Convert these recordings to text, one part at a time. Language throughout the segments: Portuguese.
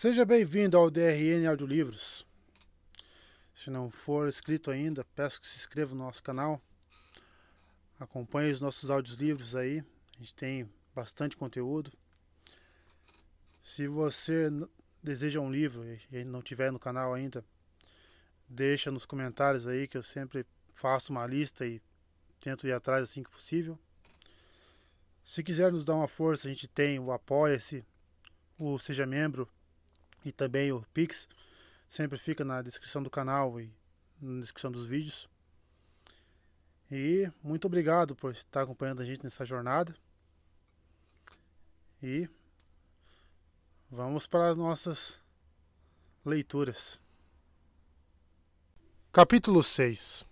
Seja bem-vindo ao DRN Audiolivros. Se não for inscrito ainda, peço que se inscreva no nosso canal. Acompanhe os nossos audiolivros aí. A gente tem bastante conteúdo. Se você deseja um livro e não tiver no canal ainda, deixa nos comentários aí que eu sempre faço uma lista e tento ir atrás assim que possível. Se quiser nos dar uma força, a gente tem o Apoia-se, o Seja Membro e também o Pix. Sempre fica na descrição do canal e na descrição dos vídeos. E muito obrigado por estar acompanhando a gente nessa jornada. E vamos para as nossas leituras. Capítulo 6.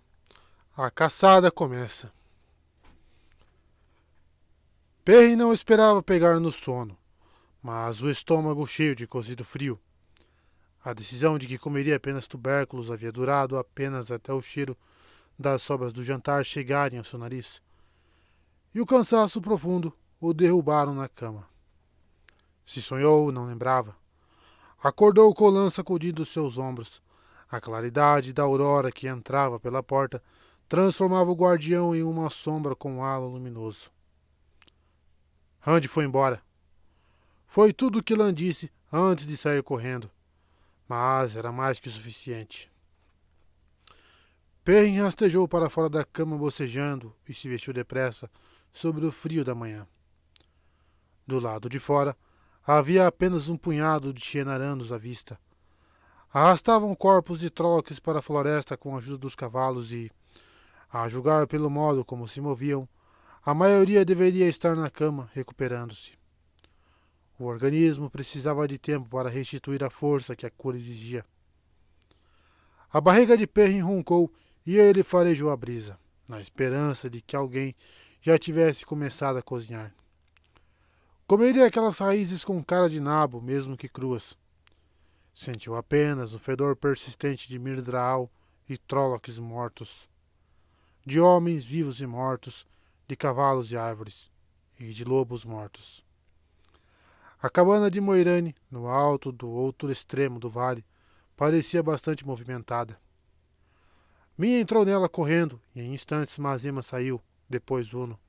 A caçada começa. Perry não esperava pegar no sono, mas o estômago cheio de cozido frio. A decisão de que comeria apenas tubérculos havia durado apenas até o cheiro das sobras do jantar chegarem ao seu nariz. E o cansaço profundo o derrubaram na cama. Se sonhou, não lembrava. Acordou com o lã sacudindo seus ombros. A claridade da aurora que entrava pela porta transformava o guardião em uma sombra com um halo luminoso. Randy foi embora. Foi tudo o que Lan disse antes de sair correndo. Mas era mais que o suficiente. Perrin rastejou para fora da cama bocejando e se vestiu depressa sobre o frio da manhã. Do lado de fora, havia apenas um punhado de Shenaranos à vista. Arrastavam corpos de Trollocs para a floresta com a ajuda dos cavalos e, a julgar pelo modo como se moviam, a maioria deveria estar na cama recuperando-se. O organismo precisava de tempo para restituir a força que a cura exigia. A barriga de Perrin roncou e ele farejou a brisa, na esperança de que alguém já tivesse começado a cozinhar. Comeria aquelas raízes com cara de nabo, mesmo que cruas. Sentiu apenas o fedor persistente de Mirdraal e Trollocs mortos. De homens vivos e mortos, de cavalos e árvores, e de lobos mortos. A cabana de Moiraine, no alto do outro extremo do vale, parecia bastante movimentada. Minha entrou nela correndo, e em instantes Mazema saiu, depois Uno.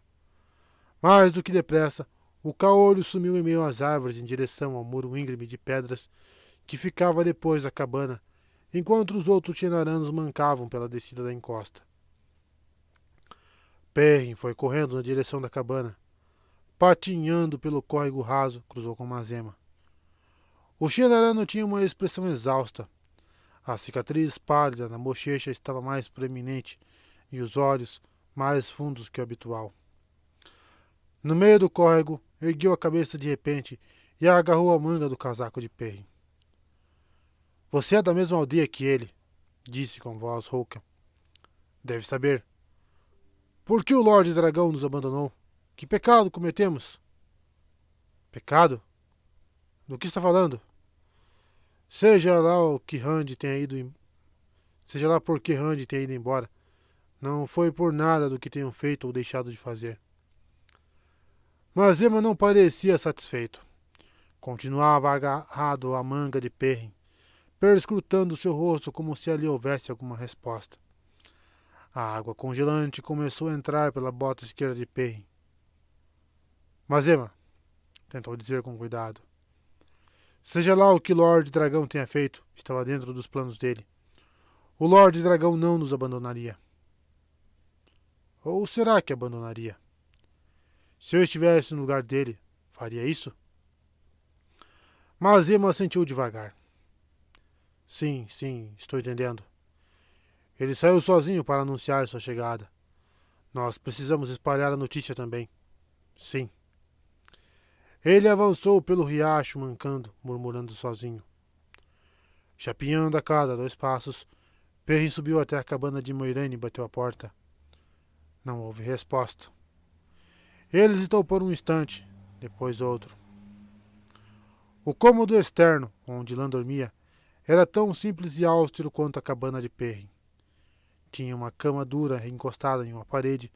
Mais do que depressa, o caolho sumiu em meio às árvores em direção ao muro íngreme de pedras que ficava depois da cabana, enquanto os outros Shenaranos mancavam pela descida da encosta. Perrin foi correndo na direção da cabana. Patinhando pelo córrego raso, cruzou com Mazema. O Shenarano tinha uma expressão exausta. A cicatriz pálida na bochecha estava mais proeminente e os olhos mais fundos que o habitual. No meio do córrego, ergueu a cabeça de repente e agarrou a manga do casaco de Perrin. Você é da mesma aldeia que ele, disse com voz rouca. Deve saber. Por que o Lorde Dragão nos abandonou? Que pecado cometemos? Pecado? Do que está falando? Seja lá o que Randy tenha ido, seja lá por que Randy tenha ido embora, não foi por nada do que tenham feito ou deixado de fazer. Mas Emma não parecia satisfeito. Continuava agarrado à manga de Perrin, perscrutando seu rosto como se ali houvesse alguma resposta. A água congelante começou a entrar pela bota esquerda de Perrin. Mas Emma, tentou dizer com cuidado. Seja lá o que Lord Dragão tenha feito, estava dentro dos planos dele. O Lord Dragão não nos abandonaria. Ou será que abandonaria? Se eu estivesse no lugar dele, faria isso? Mas Emma assentiu devagar. Sim, estou entendendo. Ele saiu sozinho para anunciar sua chegada. Nós precisamos espalhar a notícia também. Sim. Ele avançou pelo riacho mancando, murmurando sozinho. Chapinhando a cada 2 passos, Perrin subiu até a cabana de Moiraine e bateu a porta. Não houve resposta. Ele hesitou por um instante, depois outro. O cômodo externo, onde Lan dormia, era tão simples e austero quanto a cabana de Perrin. Tinha uma cama dura encostada em uma parede,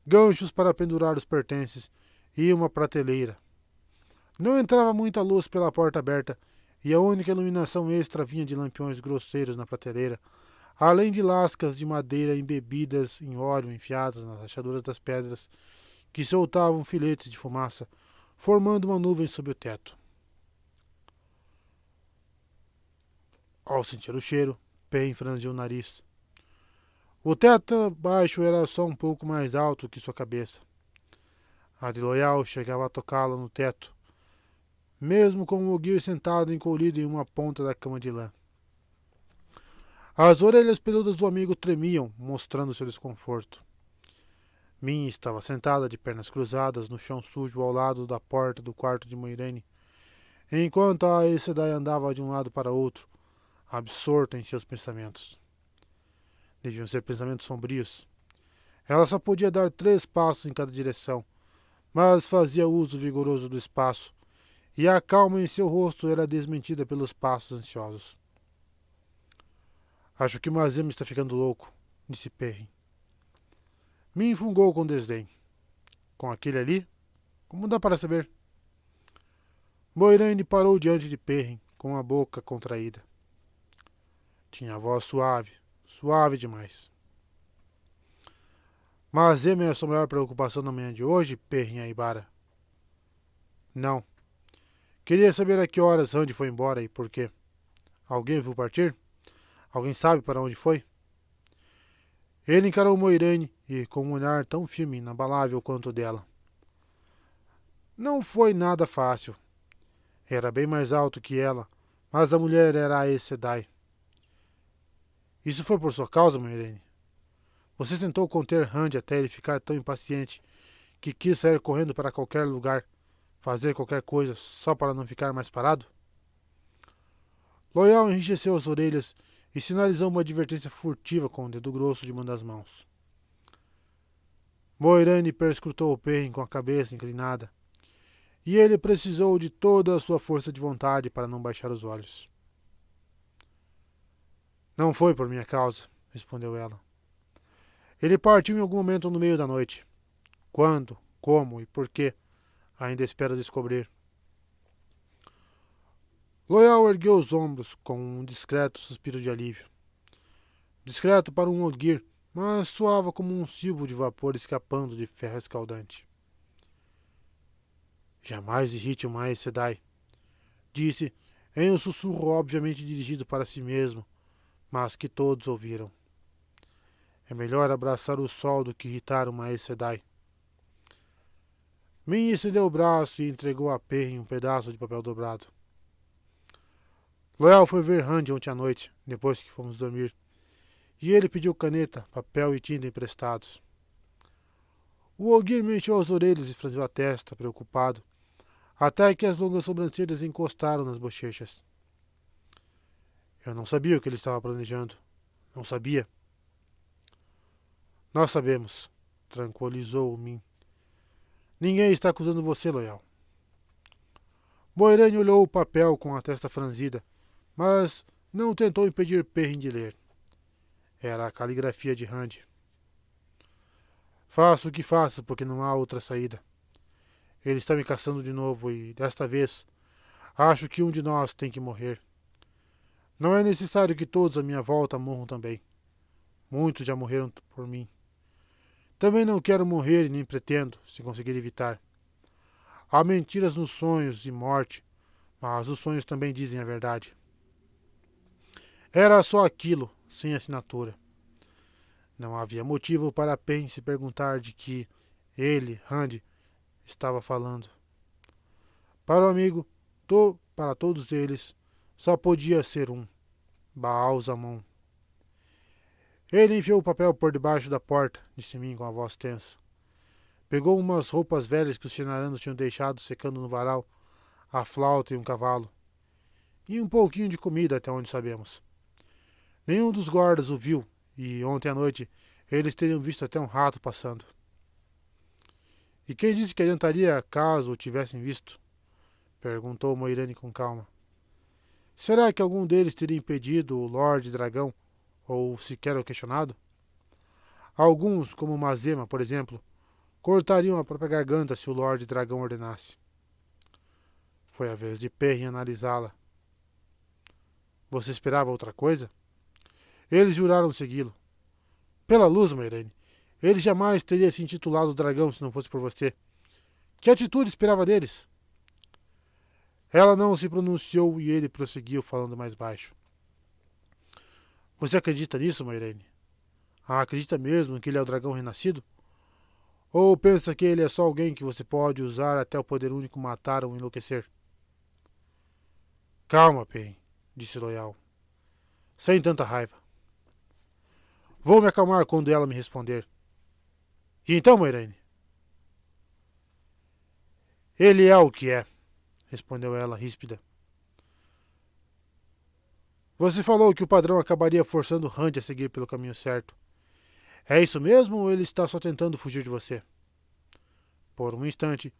ganchos para pendurar os pertences e uma prateleira. Não entrava muita luz pela porta aberta e a única iluminação extra vinha de lampiões grosseiros na prateleira, além de lascas de madeira embebidas em óleo enfiadas nas rachaduras das pedras, que soltavam filetes de fumaça, formando uma nuvem sob o teto. Ao sentir o cheiro, Pen franziu o nariz. O teto baixo era só um pouco mais alto que sua cabeça. A de Loyal chegava a tocá-la no teto, mesmo com o Ogier sentado encolhido em uma ponta da cama de lã. As orelhas peludas do amigo tremiam, mostrando seu desconforto. Min estava sentada de pernas cruzadas no chão sujo ao lado da porta do quarto de Moiraine, enquanto a Aes Sedai andava de um lado para outro, absorta em seus pensamentos. Deviam ser pensamentos sombrios. Ela só podia dar 3 passos em cada direção, mas fazia uso vigoroso do espaço, e a calma em seu rosto era desmentida pelos passos ansiosos. Acho que o Mazema está ficando louco, disse Perrin. Min fungou com desdém. Com aquele ali? Como dá para saber? Moiraine parou diante de Perrin, com a boca contraída. Tinha a voz suave, suave demais. Mazema é a sua maior preocupação na manhã de hoje, Perrin Aibara? Não. Queria saber a que horas Randy foi embora e por quê. Alguém viu partir? Alguém sabe para onde foi? Ele encarou Moiraine e com um olhar tão firme e inabalável quanto o dela. Não foi nada fácil. Era bem mais alto que ela, mas a mulher era a Aes Sedai. Isso foi por sua causa, Moiraine? Você tentou conter Randy até ele ficar tão impaciente que quis sair correndo para qualquer lugar, fazer qualquer coisa só para não ficar mais parado? Loyal enrijeceu as orelhas e sinalizou uma advertência furtiva com o dedo grosso de uma das mãos. Moiraine perscrutou o Perrin com a cabeça inclinada, e ele precisou de toda a sua força de vontade para não baixar os olhos. Não foi por minha causa, respondeu ela. Ele partiu em algum momento no meio da noite. Quando, como e por quê, ainda espero descobrir. Loyal ergueu os ombros com um discreto suspiro de alívio. Discreto para um Ogier, mas soava como um silbo de vapor escapando de ferro escaldante. Jamais irrite uma Aes Sedai, disse em um sussurro obviamente dirigido para si mesmo, mas que todos ouviram. É melhor abraçar o sol do que irritar uma Aes Sedai. Min estendeu o braço e entregou a Perrin um pedaço de papel dobrado. Loyal foi ver Randy ontem à noite, depois que fomos dormir, e ele pediu caneta, papel e tinta emprestados. O Ogier mexeu as orelhas e franziu a testa, preocupado, até que as longas sobrancelhas encostaram nas bochechas. Eu não sabia o que ele estava planejando. Não sabia. Nós sabemos, tranquilizou Min. Ninguém está acusando você, Loyal. Moiraine olhou o papel com a testa franzida, mas não tentou impedir Perrin de ler. Era a caligrafia de Randy. Faço o que faço porque não há outra saída. Ele está me caçando de novo e, desta vez, acho que um de nós tem que morrer. Não é necessário que todos à minha volta morram também. Muitos já morreram por mim. Também não quero morrer e nem pretendo, se conseguir evitar. Há mentiras nos sonhos e morte, mas os sonhos também dizem a verdade. Era só aquilo, sem assinatura. Não havia motivo para Pen se perguntar de que ele, Randy, estava falando. Para o amigo, para todos eles, só podia ser um, Baal Zamon. Ele enfiou o papel por debaixo da porta, disse Min com a voz tensa. Pegou umas roupas velhas que os chinaranos tinham deixado secando no varal, a flauta e um cavalo. E um pouquinho de comida, até onde sabemos. Nenhum dos guardas o viu, e ontem à noite eles teriam visto até um rato passando. E quem disse que adiantaria caso o tivessem visto? Perguntou Moiraine com calma. Será que algum deles teria impedido o Lorde Dragão, ou sequer o questionado? Alguns, como Mazema, por exemplo, cortariam a própria garganta se o Lorde Dragão ordenasse. Foi a vez de Perrin analisá-la. Você esperava outra coisa? Eles juraram segui-lo. Pela luz, Moiraine. Ele jamais teria se intitulado dragão se não fosse por você. Que atitude esperava deles? Ela não se pronunciou e ele prosseguiu falando mais baixo. Você acredita nisso, Moiraine? Acredita mesmo que ele é o dragão renascido? Ou pensa que ele é só alguém que você pode usar até o poder único matar ou enlouquecer? Calma, Pen, disse Loial, sem tanta raiva. Vou me acalmar quando ela me responder. E então, Moiraine? Ele é o que é, respondeu ela, ríspida. Você falou que o padrão acabaria forçando Rand a seguir pelo caminho certo. É isso mesmo ou ele está só tentando fugir de você? Por um instante,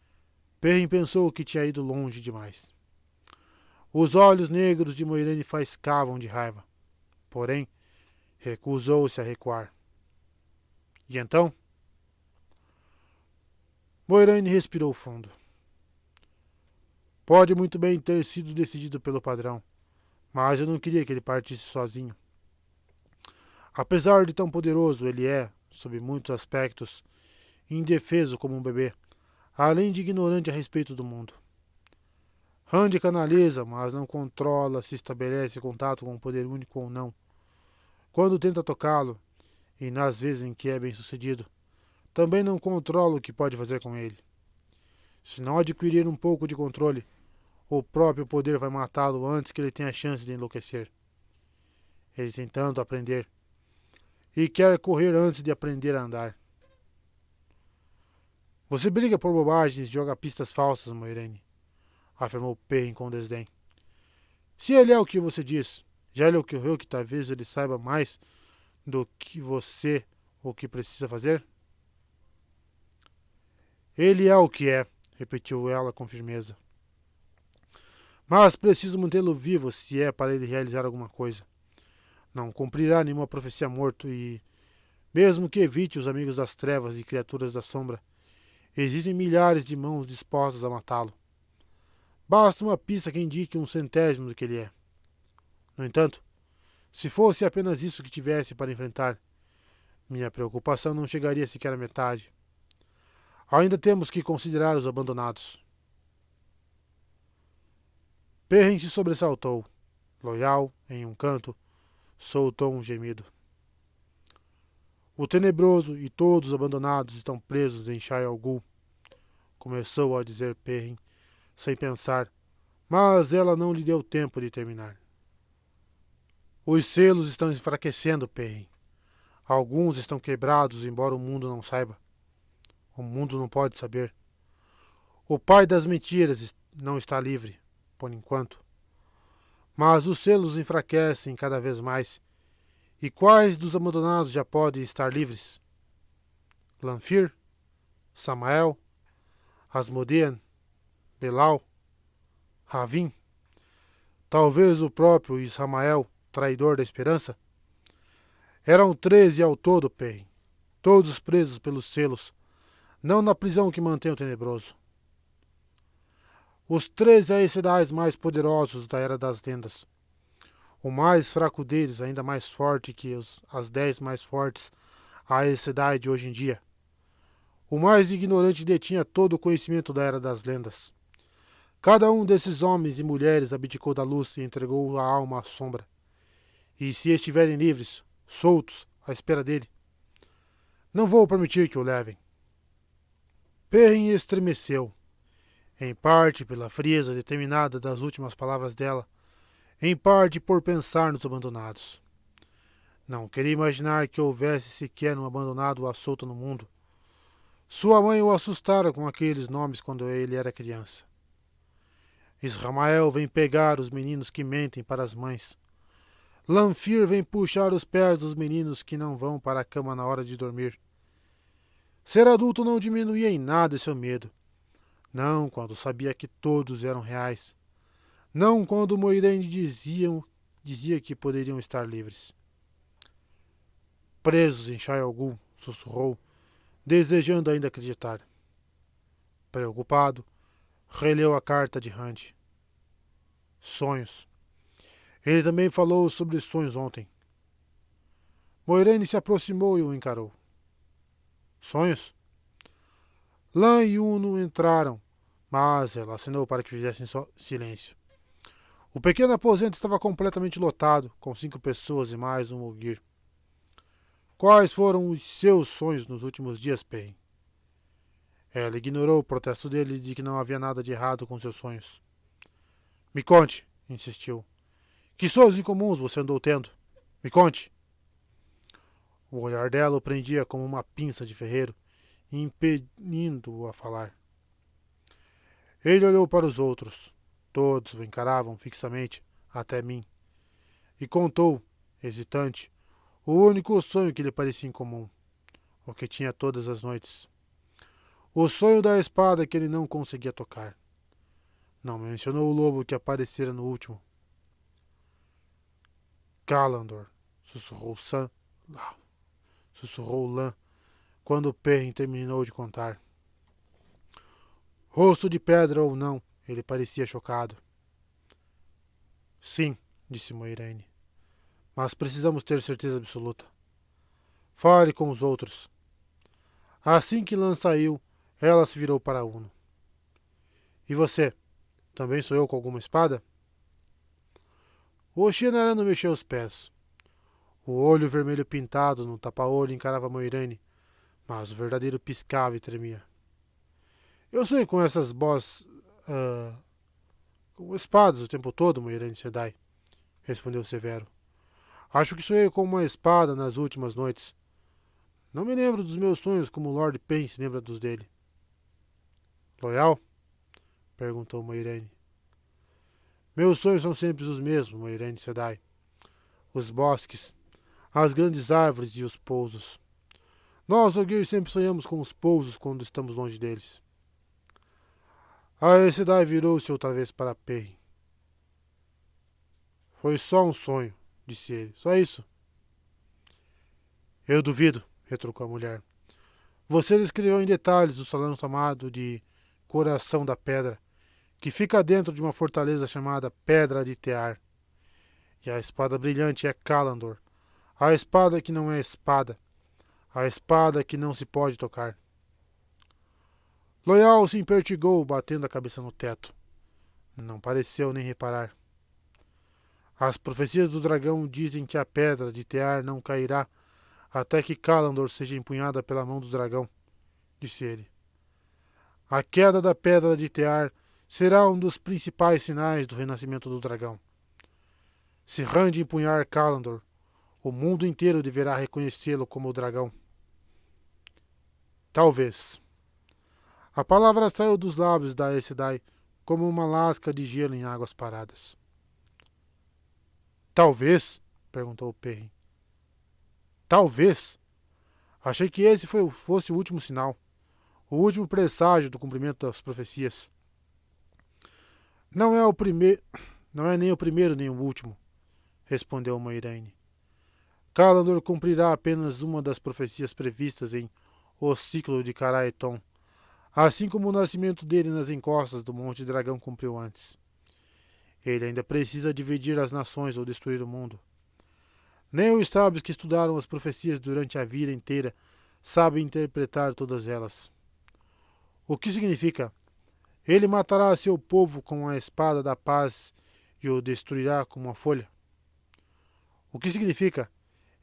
Perrin pensou que tinha ido longe demais. Os olhos negros de Moiraine faiscavam de raiva. Porém, recusou-se a recuar. E então? Moiraine respirou fundo. Pode muito bem ter sido decidido pelo padrão, mas eu não queria que ele partisse sozinho. Apesar de tão poderoso, ele é, sob muitos aspectos, indefeso como um bebê, além de ignorante a respeito do mundo. Rand canaliza, mas não controla se estabelece contato com o poder único ou não. Quando tenta tocá-lo, e nas vezes em que é bem sucedido, também não controla o que pode fazer com ele. Se não adquirir um pouco de controle, o próprio poder vai matá-lo antes que ele tenha a chance de enlouquecer. Ele tentando aprender, e quer correr antes de aprender a andar. Você briga por bobagens e joga pistas falsas, Moiraine, afirmou Perrin com desdém. Se ele é o que você diz, já lhe ocorreu que talvez ele saiba mais do que você o que precisa fazer? Ele é o que é, repetiu ela com firmeza. Mas preciso mantê-lo vivo se é para ele realizar alguma coisa. Não cumprirá nenhuma profecia morto e, mesmo que evite os amigos das trevas e criaturas da sombra, existem milhares de mãos dispostas a matá-lo. Basta uma pista que indique um centésimo do que ele é. No entanto, se fosse apenas isso que tivesse para enfrentar, minha preocupação não chegaria sequer à metade. Ainda temos que considerar os abandonados. Perrin se sobressaltou. Loial, em um canto, soltou um gemido. O Tenebroso e todos os abandonados estão presos em Shai Al Ghul, começou a dizer Perrin, sem pensar, mas ela não lhe deu tempo de terminar. Os selos estão enfraquecendo, Perrin. Alguns estão quebrados, embora o mundo não saiba. O mundo não pode saber. O pai das mentiras não está livre, por enquanto. Mas os selos enfraquecem cada vez mais. E quais dos abandonados já podem estar livres? Lanfir? Samael? Asmodean? Belal? Ravin? Talvez o próprio Isramael, traidor da esperança? Eram 13 ao todo, Perrin. Todos presos pelos selos. Não na prisão que mantém o Tenebroso. Os 13 Aes Sedai mais poderosos da Era das Lendas. O mais fraco deles, ainda mais forte que as 10 mais fortes Aes Sedai de hoje em dia. O mais ignorante detinha todo o conhecimento da Era das Lendas. Cada um desses homens e mulheres abdicou da luz e entregou a alma à sombra. E se estiverem livres, soltos, à espera dele, não vou permitir que o levem. Perrin estremeceu, em parte pela frieza determinada das últimas palavras dela, em parte por pensar nos abandonados. Não queria imaginar que houvesse sequer um abandonado à solta no mundo. Sua mãe o assustara com aqueles nomes quando ele era criança. Isramael vem pegar os meninos que mentem para as mães. Lanfir vem puxar os pés dos meninos que não vão para a cama na hora de dormir. Ser adulto não diminuía em nada seu medo. Não quando sabia que todos eram reais. Não quando Moiraine dizia que poderiam estar livres. Presos em Shai Al Ghul, sussurrou, desejando ainda acreditar. Preocupado, releu a carta de Rand. Sonhos. Ele também falou sobre sonhos ontem. Moiraine se aproximou e o encarou. Sonhos? Lan e Uno entraram, mas ela acenou para que fizessem silêncio. O pequeno aposento estava completamente lotado, com 5 pessoas e mais um Ogier. Quais foram os seus sonhos nos últimos dias, Perrin? Ela ignorou o protesto dele de que não havia nada de errado com seus sonhos. Me conte, insistiu. Que sonhos incomuns você andou tendo? Me conte. O olhar dela o prendia como uma pinça de ferreiro, impedindo-o a falar. Ele olhou para os outros. Todos o encaravam fixamente, até mim. E contou, hesitante, o único sonho que lhe parecia incomum, o que tinha todas as noites. O sonho da espada que ele não conseguia tocar. Não mencionou o lobo que aparecera no último. Callandor, sussurrou Lan, quando Perrin terminou de contar. Rosto de pedra ou não, ele parecia chocado. Sim, disse Moiraine. Mas precisamos ter certeza absoluta. Fale com os outros. Assim que Lan saiu, ela se virou para Uno. E você? Também sonhou com alguma espada? O Shinarano mexeu os pés. O olho vermelho pintado no tapa-olho encarava Moiraine, mas o verdadeiro piscava e tremia. Eu sonho com essas com espadas o tempo todo, Moiraine Sedai, respondeu Severo. Acho que sonhei com uma espada nas últimas noites. Não me lembro dos meus sonhos como Lord Pen se lembra dos dele. Loyal? Perguntou Moiraine. Meus sonhos são sempre os mesmos, Moiraine Sedai. Os bosques, as grandes árvores e os pousos. Nós, Ogier, sempre sonhamos com os pousos quando estamos longe deles. A Aes Sedai virou-se outra vez para Perrin. Foi só um sonho, disse ele. Só isso. Eu duvido, retrucou a mulher. Você descreveu em detalhes o salão chamado de Coração da Pedra, que fica dentro de uma fortaleza chamada Pedra de Tear. E a espada brilhante é Callandor, a espada que não é espada, a espada que não se pode tocar. Loyal se impertigou, batendo a cabeça no teto. Não pareceu nem reparar. As profecias do dragão dizem que a Pedra de Tear não cairá até que Callandor seja empunhada pela mão do dragão, disse ele. A queda da Pedra de Tear será um dos principais sinais do renascimento do dragão. Se Rand empunhar Callandor, o mundo inteiro deverá reconhecê-lo como o dragão. Talvez. A palavra saiu dos lábios da Aes Sedai como uma lasca de gelo em águas paradas. Talvez? Perguntou Perrin. Talvez? Achei que esse fosse o último sinal, o último presságio do cumprimento das profecias. Não é nem o primeiro nem o último, respondeu Moiraine. Callandor cumprirá apenas uma das profecias previstas em O Ciclo de Caraeton, assim como o nascimento dele nas encostas do Monte Dragão cumpriu antes. Ele ainda precisa dividir as nações ou destruir o mundo. Nem os sábios que estudaram as profecias durante a vida inteira sabem interpretar todas elas. O que significa? Ele matará seu povo com a espada da paz e o destruirá com uma folha. O que significa?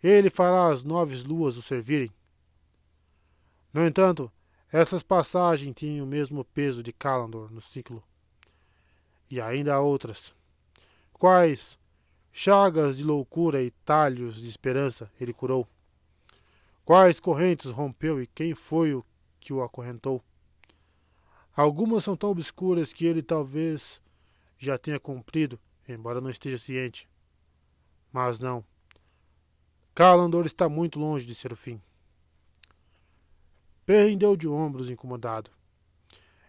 Ele fará as 9 luas o servirem. No entanto, essas passagens tinham o mesmo peso de Callandor no ciclo. E ainda há outras. Quais chagas de loucura e talhos de esperança ele curou? Quais correntes rompeu e quem foi o que o acorrentou? Algumas são tão obscuras que ele talvez já tenha cumprido, embora não esteja ciente. Mas não. Callandor está muito longe de ser o fim. Perrin deu de ombros incomodado.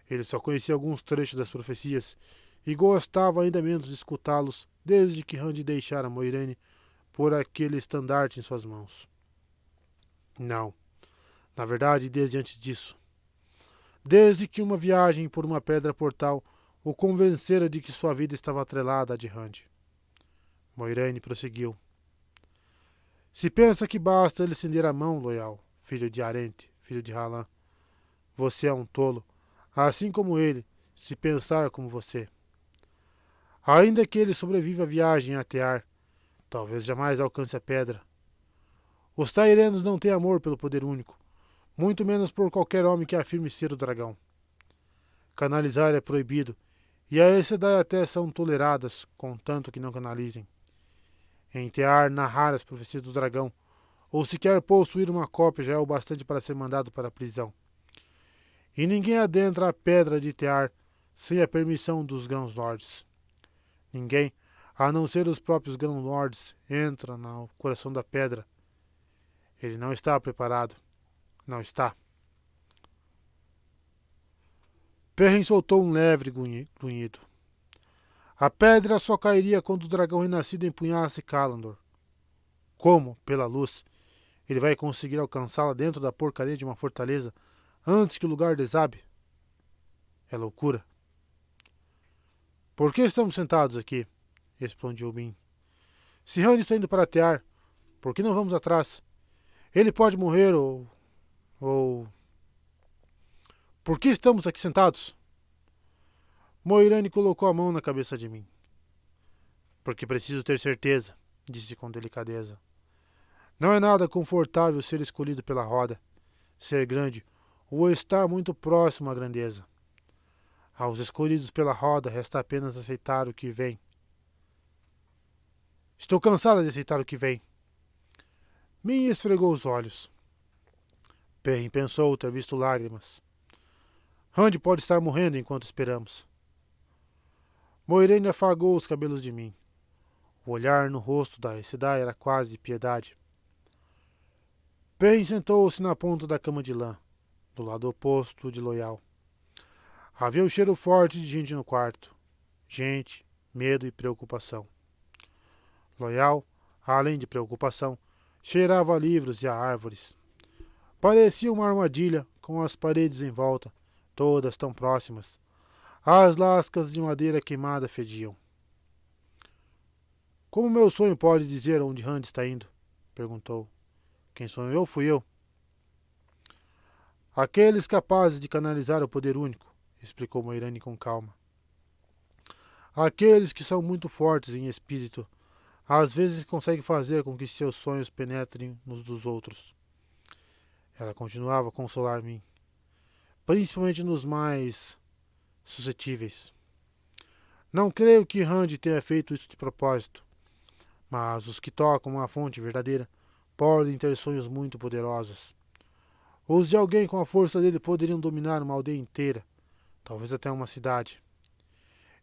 Ele só conhecia alguns trechos das profecias e gostava ainda menos de escutá-los desde que Rand deixara Moiraine por aquele estandarte em suas mãos. Não. Na verdade, desde antes disso. Desde que uma viagem por uma pedra portal o convencera de que sua vida estava atrelada à de Rand. Moiraine prosseguiu. Se pensa que basta ele estender a mão, Loial, filho de Arente, filho de Halan, você é um tolo, assim como ele, se pensar como você. Ainda que ele sobreviva à viagem a Tear, talvez jamais alcance a pedra. Os Tairenos não têm amor pelo poder único, muito menos por qualquer homem que afirme ser o dragão. Canalizar é proibido, e a Aes Sedai até são toleradas, contanto que não canalizem. Em Tear, narrar as profecias do dragão, ou sequer possuir uma cópia já é o bastante para ser mandado para a prisão. E ninguém adentra a pedra de Tear sem a permissão dos Grãos Lordes. Ninguém, a não ser os próprios Grãos Lordes, entra no coração da pedra. Ele não está preparado. Não está. Perrin soltou um leve grunhido. A pedra só cairia quando o dragão renascido empunhasse Kalandor. Como, pela luz, ele vai conseguir alcançá-la dentro da porcaria de uma fortaleza antes que o lugar desabe? É loucura. Por que estamos sentados aqui? Responde Ubin. Se Rand está indo para Tear, por que não vamos atrás? Ele pode morrer ou... Por que estamos aqui sentados? Moiraine colocou a mão na cabeça de mim. Porque preciso ter certeza, disse com delicadeza. Não é nada confortável ser escolhido pela roda, ser grande ou estar muito próximo à grandeza. Aos escolhidos pela roda resta apenas aceitar o que vem. Estou cansada de aceitar o que vem. Min esfregou os olhos. Perrin pensou ter visto lágrimas. Rand pode estar morrendo enquanto esperamos. Moiraine afagou os cabelos de mim. O olhar no rosto da Aes Sedai era quase de piedade. Perrin sentou-se na ponta da cama de lã, do lado oposto de Loial. Havia um cheiro forte de gente no quarto. Gente, medo e preocupação. Loial, além de preocupação, cheirava a livros e a árvores. Parecia uma armadilha, com as paredes em volta, todas tão próximas. As lascas de madeira queimada fediam. Como meu sonho pode dizer onde Rand está indo? Perguntou. Quem sonhou fui eu. Aqueles capazes de canalizar o poder único, explicou Moiraine com calma. Aqueles que são muito fortes em espírito, às vezes conseguem fazer com que seus sonhos penetrem nos dos outros. Ela continuava a consolar-me, principalmente nos mais suscetíveis. Não creio que Rand tenha feito isso de propósito, mas os que tocam uma fonte verdadeira podem ter sonhos muito poderosos. Os de alguém com a força dele poderiam dominar uma aldeia inteira, talvez até uma cidade.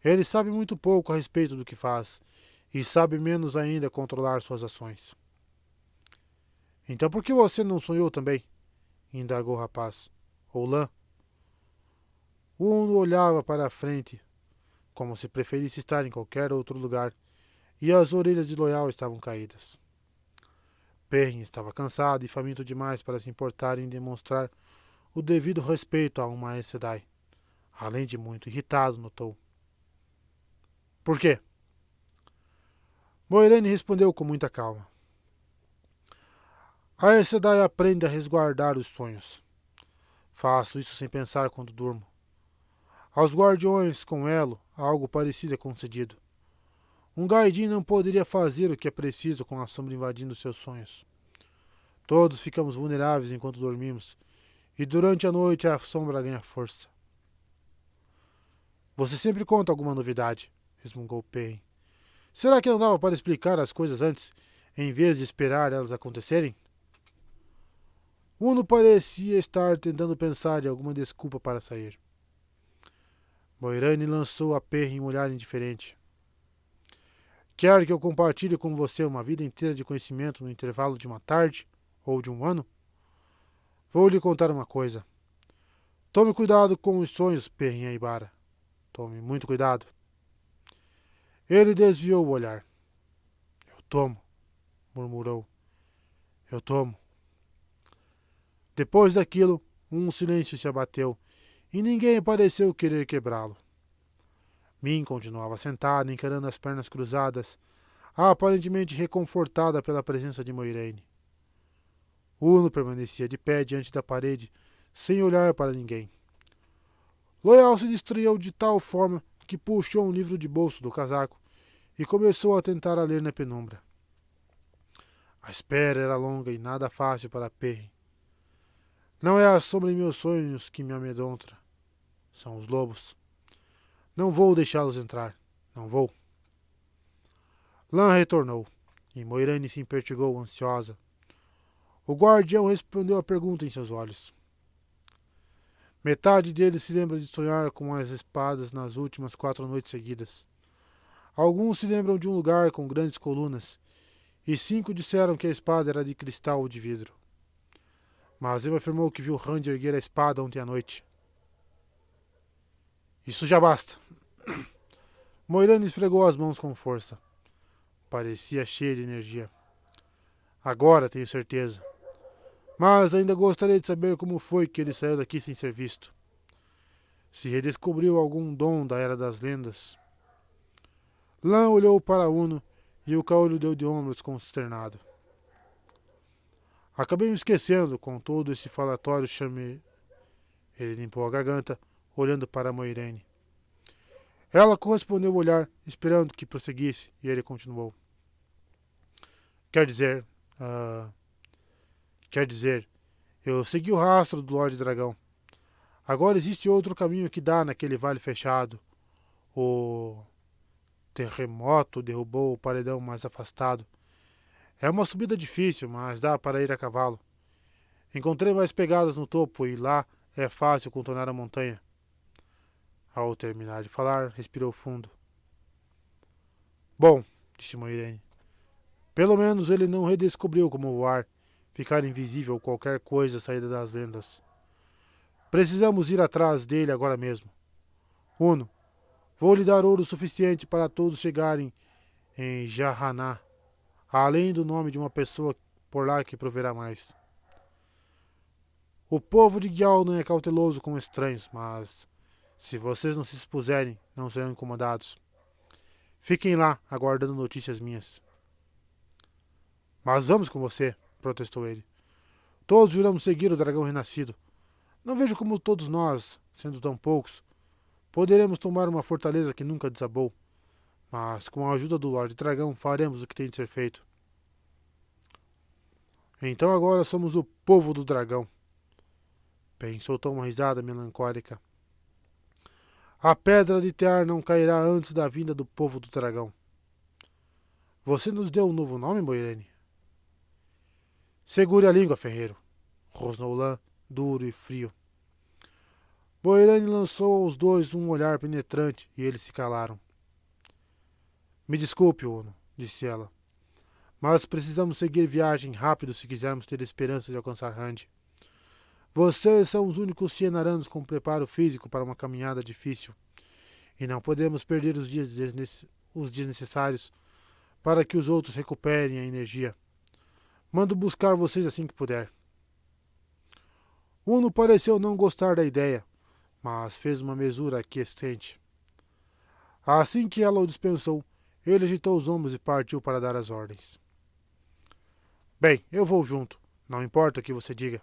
Ele sabe muito pouco a respeito do que faz, e sabe menos ainda controlar suas ações. Então por que você não sonhou também? Indagou o rapaz. Ou Lã? O Uno olhava para a frente, como se preferisse estar em qualquer outro lugar, e as orelhas de Loial estavam caídas. Perrin estava cansado e faminto demais para se importar em demonstrar o devido respeito a uma Aes Sedai. Além de muito irritado, notou. Por quê? Moiraine respondeu com muita calma. A Aes Sedai aprende a resguardar os sonhos. Faço isso sem pensar quando durmo. Aos guardiões com elo, algo parecido é concedido. Um Gaidin não poderia fazer o que é preciso com a sombra invadindo seus sonhos. Todos ficamos vulneráveis enquanto dormimos, e durante a noite a sombra ganha força. Você sempre conta alguma novidade, resmungou Perrin. Será que não dava para explicar as coisas antes, em vez de esperar elas acontecerem? Uno parecia estar tentando pensar em alguma desculpa para sair. Moiraine lançou a Perrin um olhar indiferente. Quer que eu compartilhe com você uma vida inteira de conhecimento no intervalo de uma tarde ou de um ano? Vou lhe contar uma coisa. Tome cuidado com os sonhos, Perrin Aybara. Tome muito cuidado. Ele desviou o olhar. Eu tomo, murmurou. Eu tomo. Depois daquilo, um silêncio se abateu e ninguém pareceu querer quebrá-lo. Min continuava sentado, encarando as pernas cruzadas, aparentemente reconfortada pela presença de Moiraine. Uno permanecia de pé diante da parede, sem olhar para ninguém. Loial se distraiu de tal forma que puxou um livro de bolso do casaco e começou a tentar a ler na penumbra. A espera era longa e nada fácil para Perrin. Não é a sombra em meus sonhos que me amedronta. São os lobos. Não vou deixá-los entrar. Não vou. Lan retornou, e Moiraine se impertigou, ansiosa. O guardião respondeu a pergunta em seus olhos. Metade deles se lembra de sonhar com as espadas nas últimas 4 noites seguidas. Alguns se lembram de um lugar com grandes colunas, e 5 disseram que a espada era de cristal ou de vidro. Mas ele afirmou que viu Rand erguer a espada ontem à noite. Isso já basta. Moiraine esfregou as mãos com força. Parecia cheia de energia. Agora tenho certeza. Mas ainda gostaria de saber como foi que ele saiu daqui sem ser visto. Se redescobriu algum dom da Era das Lendas. Lan olhou para Uno e o caolho deu de ombros consternado. Acabei me esquecendo com todo esse falatório chame. Ele limpou a garganta, olhando para Moiraine. Ela correspondeu o olhar, esperando que prosseguisse, e ele continuou. Quer dizer, eu segui o rastro do Lorde Dragão. Agora existe outro caminho que dá naquele vale fechado. O terremoto derrubou o paredão mais afastado. É uma subida difícil, mas dá para ir a cavalo. Encontrei mais pegadas no topo e lá é fácil contornar a montanha. Ao terminar de falar, respirou fundo. Bom, disse Moiraine. Pelo menos ele não redescobriu como voar, ficar invisível ou qualquer coisa saída das lendas. Precisamos ir atrás dele agora mesmo. Uno, vou lhe dar ouro suficiente para todos chegarem em Jahana, além do nome de uma pessoa por lá que proverá mais. O povo de Gyal não é cauteloso com estranhos, mas se vocês não se expuserem, não serão incomodados. Fiquem lá, aguardando notícias minhas. Mas vamos com você, protestou ele. Todos juramos seguir o dragão renascido. Não vejo como todos nós, sendo tão poucos, poderemos tomar uma fortaleza que nunca desabou. Mas com a ajuda do Lorde Dragão faremos o que tem de ser feito. Então agora somos o povo do dragão. Pen soltou uma risada melancólica. A pedra de Tear não cairá antes da vinda do povo do dragão. Você nos deu um novo nome, Moiraine? Segure a língua, ferreiro, rosnou Lan, duro e frio. Moiraine lançou aos dois um olhar penetrante e eles se calaram. Me desculpe, Uno, disse ela, mas precisamos seguir viagem rápido se quisermos ter esperança de alcançar Rand. Vocês são os únicos Shienaranos com preparo físico para uma caminhada difícil, e não podemos perder os dias necessários para que os outros recuperem a energia. Mando buscar vocês assim que puder. Uno pareceu não gostar da ideia, mas fez uma mesura aquiescente. Assim que ela o dispensou, ele agitou os ombros e partiu para dar as ordens. Bem, eu vou junto, não importa o que você diga,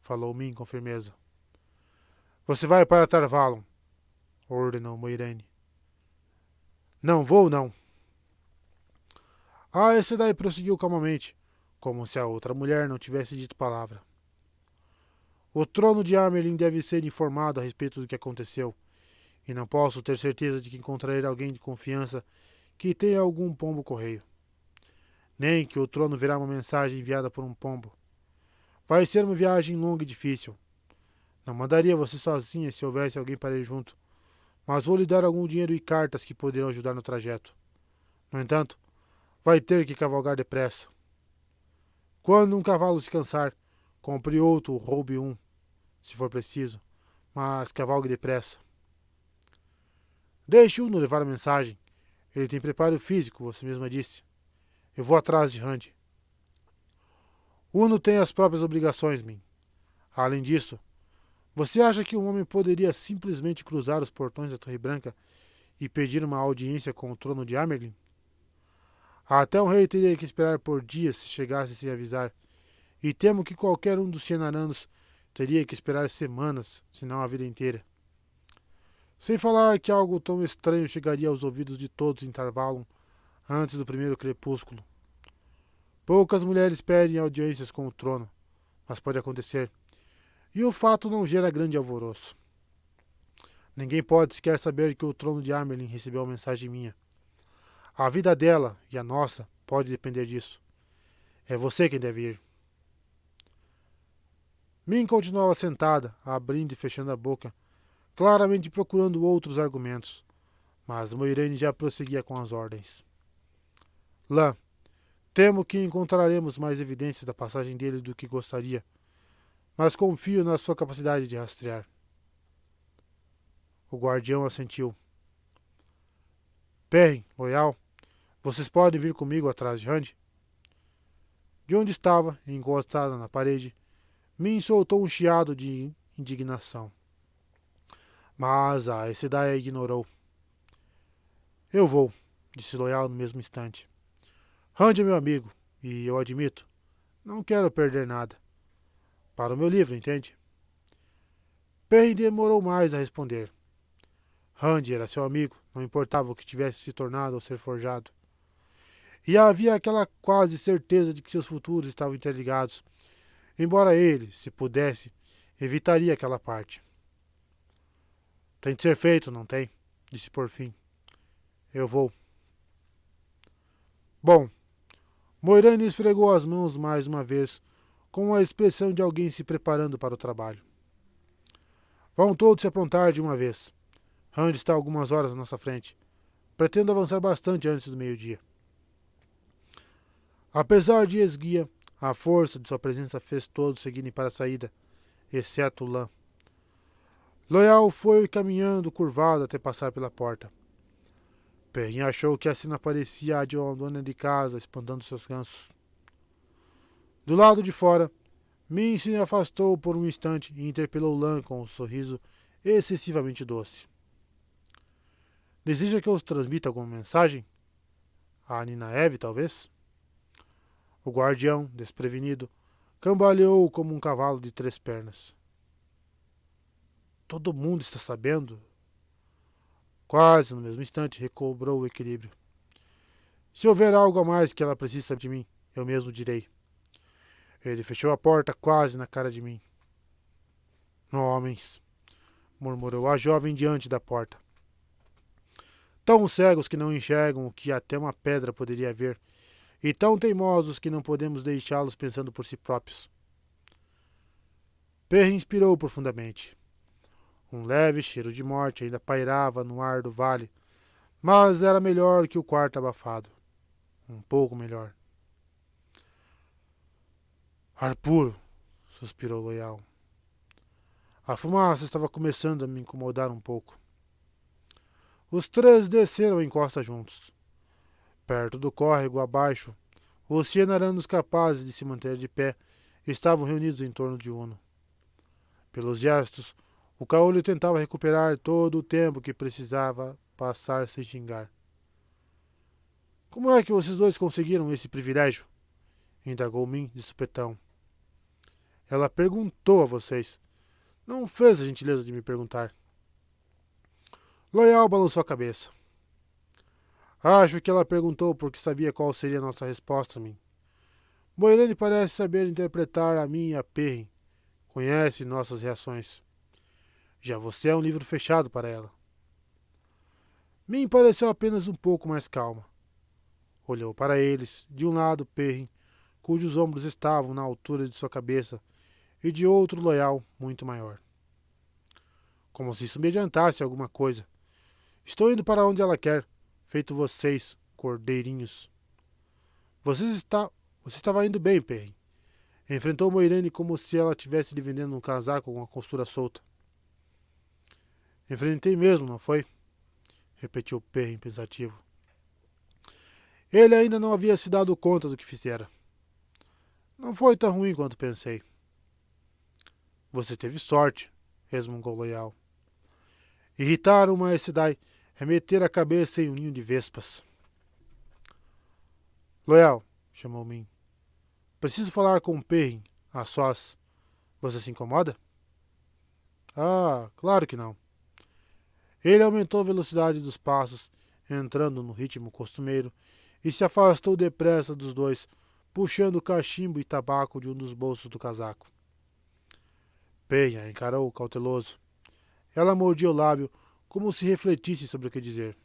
falou Min com firmeza. Você vai para Tarvalon, ordenou Moiraine. Não vou, não. A Aes Sedai prosseguiu calmamente, como se a outra mulher não tivesse dito palavra. O trono de Amerlin deve ser informado a respeito do que aconteceu, e não posso ter certeza de que encontrarei alguém de confiança que tenha algum pombo-correio. Nem que o trono verá uma mensagem enviada por um pombo. Vai ser uma viagem longa e difícil. Não mandaria você sozinha se houvesse alguém para ir junto, mas vou lhe dar algum dinheiro e cartas que poderão ajudar no trajeto. No entanto, vai ter que cavalgar depressa. Quando um cavalo se cansar, compre outro ou roube um, se for preciso, mas cavalgue depressa. Deixe Uno levar a mensagem. Ele tem preparo físico, você mesma disse. Eu vou atrás de Rand. Uno tem as próprias obrigações, Min. Além disso, você acha que um homem poderia simplesmente cruzar os portões da Torre Branca e pedir uma audiência com o trono de Amerlin? Até um rei teria que esperar por dias se chegasse sem avisar, e temo que qualquer um dos Shenaranos teria que esperar semanas, se não a vida inteira. Sem falar que algo tão estranho chegaria aos ouvidos de todos em Tarvalon antes do primeiro crepúsculo. Poucas mulheres pedem audiências com o trono, mas pode acontecer, e o fato não gera grande alvoroço. Ninguém pode sequer saber que o trono de Amerlin recebeu uma mensagem minha. A vida dela e a nossa pode depender disso. É você quem deve ir. Min continuava sentada, abrindo e fechando a boca, claramente procurando outros argumentos, mas Moiraine já prosseguia com as ordens. Lã, temo que encontraremos mais evidências da passagem dele do que gostaria, mas confio na sua capacidade de rastrear. O guardião assentiu. Perrin, Loial, vocês podem vir comigo atrás de Randy? De onde estava, encostada na parede, Min soltou um chiado de indignação. Mas a Aes Sedai a ignorou. Eu vou, disse Loial no mesmo instante. Randy é meu amigo, e eu admito, não quero perder nada. Para o meu livro, entende? Perrin demorou mais a responder. Randy era seu amigo, não importava o que tivesse se tornado ou ser forjado. E havia aquela quase certeza de que seus futuros estavam interligados, embora ele, se pudesse, evitaria aquela parte. Tem de ser feito, não tem? Disse por fim. Eu vou. Bom, Moiraine esfregou as mãos mais uma vez, com a expressão de alguém se preparando para o trabalho. Vão todos se aprontar de uma vez. Randy está algumas horas à nossa frente. Pretendo avançar bastante antes do meio-dia. Apesar de esguia, a força de sua presença fez todos seguirem para a saída, exceto Lã. Loial foi caminhando curvado até passar pela porta. Perrin achou que a cena parecia a de uma dona de casa espantando seus gansos. Do lado de fora, Min se afastou por um instante e interpelou Lã com um sorriso excessivamente doce. Deseja que eu os transmita alguma mensagem? A Ninaeve, talvez? O guardião, desprevenido, cambaleou como um cavalo de 3 pernas. Todo mundo está sabendo? Quase no mesmo instante recobrou o equilíbrio. Se houver algo a mais que ela precisa de mim, eu mesmo direi. Ele fechou a porta quase na cara de mim. Homens, murmurou a jovem diante da porta. Tão cegos que não enxergam o que até uma pedra poderia ver, e tão teimosos que não podemos deixá-los pensando por si próprios. Perrin inspirou profundamente. Um leve cheiro de morte ainda pairava no ar do vale, mas era melhor que o quarto abafado. Um pouco melhor. Ar puro, suspirou Loial. A fumaça estava começando a me incomodar um pouco. Os 3 desceram a encosta juntos. Perto do córrego abaixo, os Shenaranos capazes de se manter de pé estavam reunidos em torno de Uno. Pelos gestos, o caolho tentava recuperar todo o tempo que precisava passar sem xingar. Como é que vocês dois conseguiram esse privilégio? Indagou Min de supetão. Ela perguntou a vocês. Não fez a gentileza de me perguntar. Loial balançou a cabeça. Acho que ela perguntou porque sabia qual seria a nossa resposta, Min. Moiraine parece saber interpretar a mim e a Perrin. Conhece nossas reações. Já você é um livro fechado para ela. Min pareceu apenas um pouco mais calma. Olhou para eles, de um lado Perrin, cujos ombros estavam na altura de sua cabeça, e de outro Loial, muito maior. Como se isso me adiantasse alguma coisa. Estou indo para onde ela quer, feito vocês, cordeirinhos. Você estava indo bem, Perrin. Enfrentou Moiraine como se ela estivesse lhe vendendo um casaco com a costura solta. Enfrentei mesmo, não foi? Repetiu Perrin pensativo. Ele ainda não havia se dado conta do que fizera. Não foi tão ruim quanto pensei. Você teve sorte, resmungou Loial. Irritaram uma Aes Sedai, remeter a cabeça em um ninho de vespas. Loyal, chamou Min. Preciso falar com Perrin, a sós. Você se incomoda? Ah, claro que não. Ele aumentou a velocidade dos passos, entrando no ritmo costumeiro, e se afastou depressa dos dois, puxando cachimbo e tabaco de um dos bolsos do casaco. Penha encarou cauteloso. Ela mordia o lábio, como se refletisse sobre o que dizer.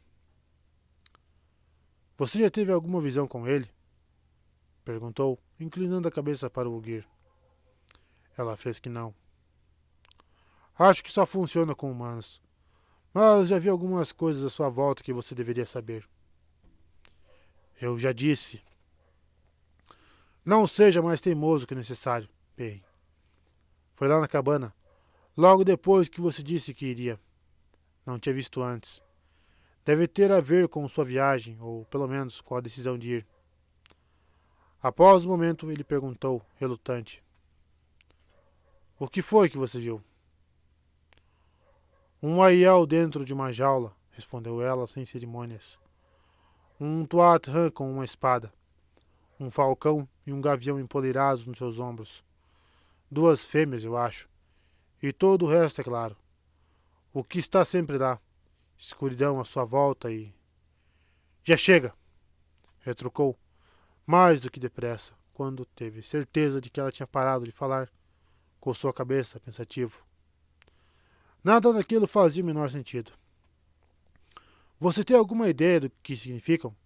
Você já teve alguma visão com ele? Perguntou, inclinando a cabeça para o ouvir. Ela fez que não. Acho que só funciona com humanos. Mas já vi algumas coisas à sua volta que você deveria saber. Eu já disse. Não seja mais teimoso que necessário, Perry. Foi lá na cabana, logo depois que você disse que iria. Não tinha visto antes. Deve ter a ver com sua viagem, ou pelo menos com a decisão de ir. Após o momento, ele perguntou, relutante. O que foi que você viu? Um aiel dentro de uma jaula, respondeu ela sem cerimônias. Um tuat-han com uma espada. Um falcão e um gavião empoleirados nos seus ombros. 2 fêmeas, eu acho. E todo o resto, é claro. O que está sempre lá. Escuridão à sua volta e... Já chega! Retrucou, mais do que depressa, quando teve certeza de que ela tinha parado de falar. Coçou a cabeça, pensativo. Nada daquilo fazia o menor sentido. Você tem alguma ideia do que significam?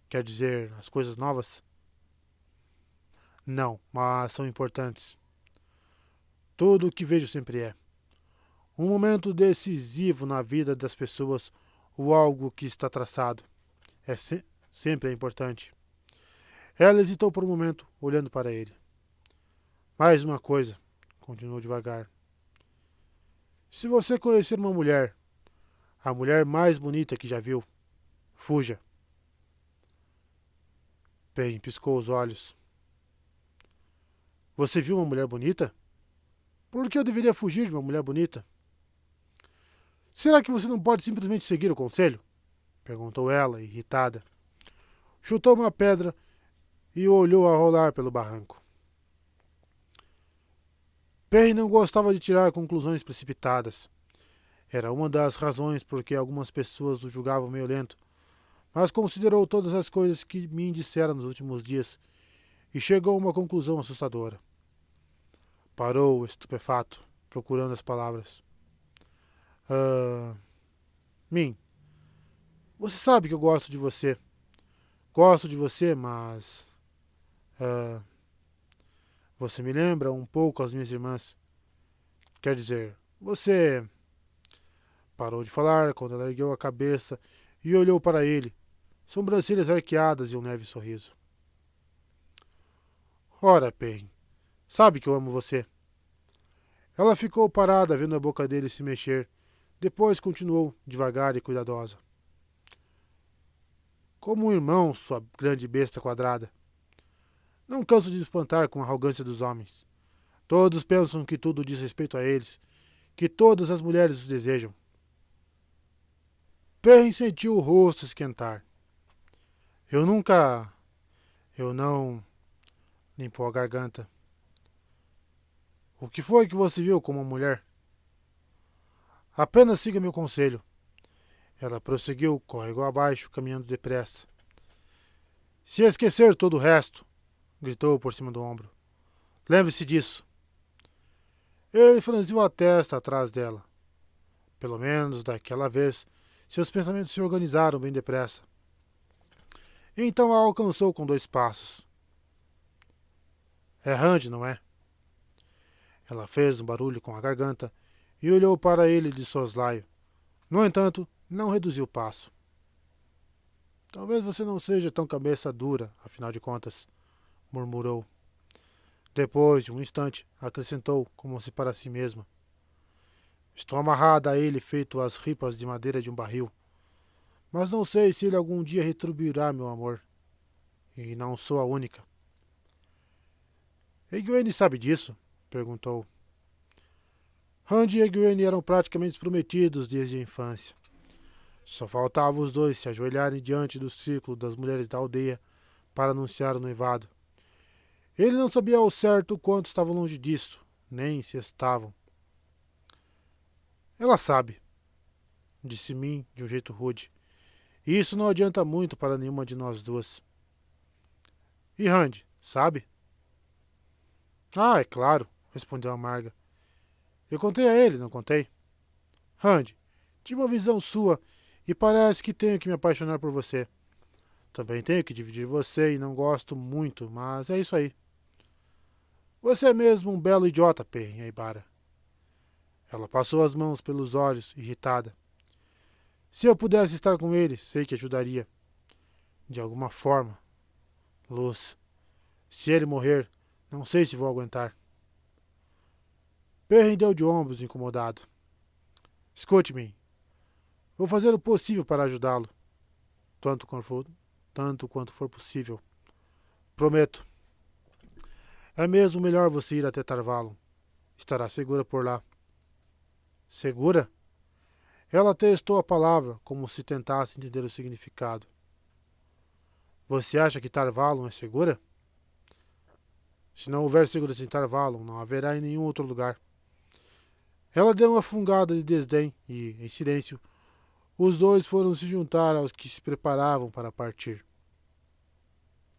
Quer dizer, as coisas novas? Não, mas são importantes. Tudo o que vejo sempre é. Um momento decisivo na vida das pessoas ou algo que está traçado. Sempre é importante. Ela hesitou por um momento, olhando para ele. Mais uma coisa, continuou devagar. Se você conhecer uma mulher, a mulher mais bonita que já viu, fuja. Pen piscou os olhos. Você viu uma mulher bonita? Por que eu deveria fugir de uma mulher bonita? Será que você não pode simplesmente seguir o conselho? Perguntou ela, irritada. Chutou uma pedra e o olhou a rolar pelo barranco. Perry não gostava de tirar conclusões precipitadas. Era uma das razões por que algumas pessoas o julgavam meio lento, mas considerou todas as coisas que me disseram nos últimos dias e chegou a uma conclusão assustadora. Parou, estupefato, procurando as palavras. Min, você sabe que eu gosto de você. Gosto de você, mas... você me lembra um pouco as minhas irmãs. Quer dizer, você... Parou de falar quando ela ergueu a cabeça e olhou para ele, sobrancelhas arqueadas e um leve sorriso. Ora, Perrin, sabe que eu amo você. Ela ficou parada vendo a boca dele se mexer. Depois continuou, devagar e cuidadosa. Como um irmão, sua grande besta quadrada. Não canso de espantar com a arrogância dos homens. Todos pensam que tudo diz respeito a eles, que todas as mulheres os desejam. Perrin sentiu o rosto esquentar. Eu nunca... Eu não... Limpou a garganta. O que foi que você viu como mulher? Apenas siga meu conselho. Ela prosseguiu, corregou abaixo, caminhando depressa. Se esquecer todo o resto, gritou por cima do ombro. Lembre-se disso. Ele franziu a testa atrás dela. Pelo menos daquela vez, seus pensamentos se organizaram bem depressa. Então a alcançou com 2 passos. É Rand, não é? Ela fez um barulho com a garganta e olhou para ele de soslaio. No entanto, não reduziu o passo. Talvez você não seja tão cabeça dura, afinal de contas, murmurou. Depois de um instante, acrescentou, como se para si mesma. Estou amarrada a ele feito as ripas de madeira de um barril. Mas não sei se ele algum dia retribuirá meu amor. E não sou a única. Egwene sabe disso? Perguntou. Rand e Egwene eram praticamente prometidos desde a infância. Só faltava os dois se ajoelharem diante do círculo das mulheres da aldeia para anunciar o noivado. Ele não sabia ao certo o quanto estavam longe disso, nem se estavam. Ela sabe, disse Min de um jeito rude. E isso não adianta muito para nenhuma de nós duas. E Randy, sabe? Ah, é claro, respondeu Amarga. Eu contei a ele, não contei? Randy, tive uma visão sua e parece que tenho que me apaixonar por você. Também tenho que dividir você e não gosto muito, mas é isso aí. Você é mesmo um belo idiota, Perrin Aibara. Ela passou as mãos pelos olhos, irritada. Se eu pudesse estar com ele, sei que ajudaria. De alguma forma. Luz. Se ele morrer, não sei se vou aguentar. Perrin deu de ombros, incomodado. Escute-me. Vou fazer o possível para ajudá-lo. Tanto quanto for possível. Prometo. É mesmo melhor você ir até Tarvalon. Estará segura por lá. Segura? Ela testou a palavra como se tentasse entender o significado. Você acha que Tarvalon é segura? Se não houver segurança em Tarvalon, não haverá em nenhum outro lugar. Ela deu uma fungada de desdém e, em silêncio, os dois foram se juntar aos que se preparavam para partir.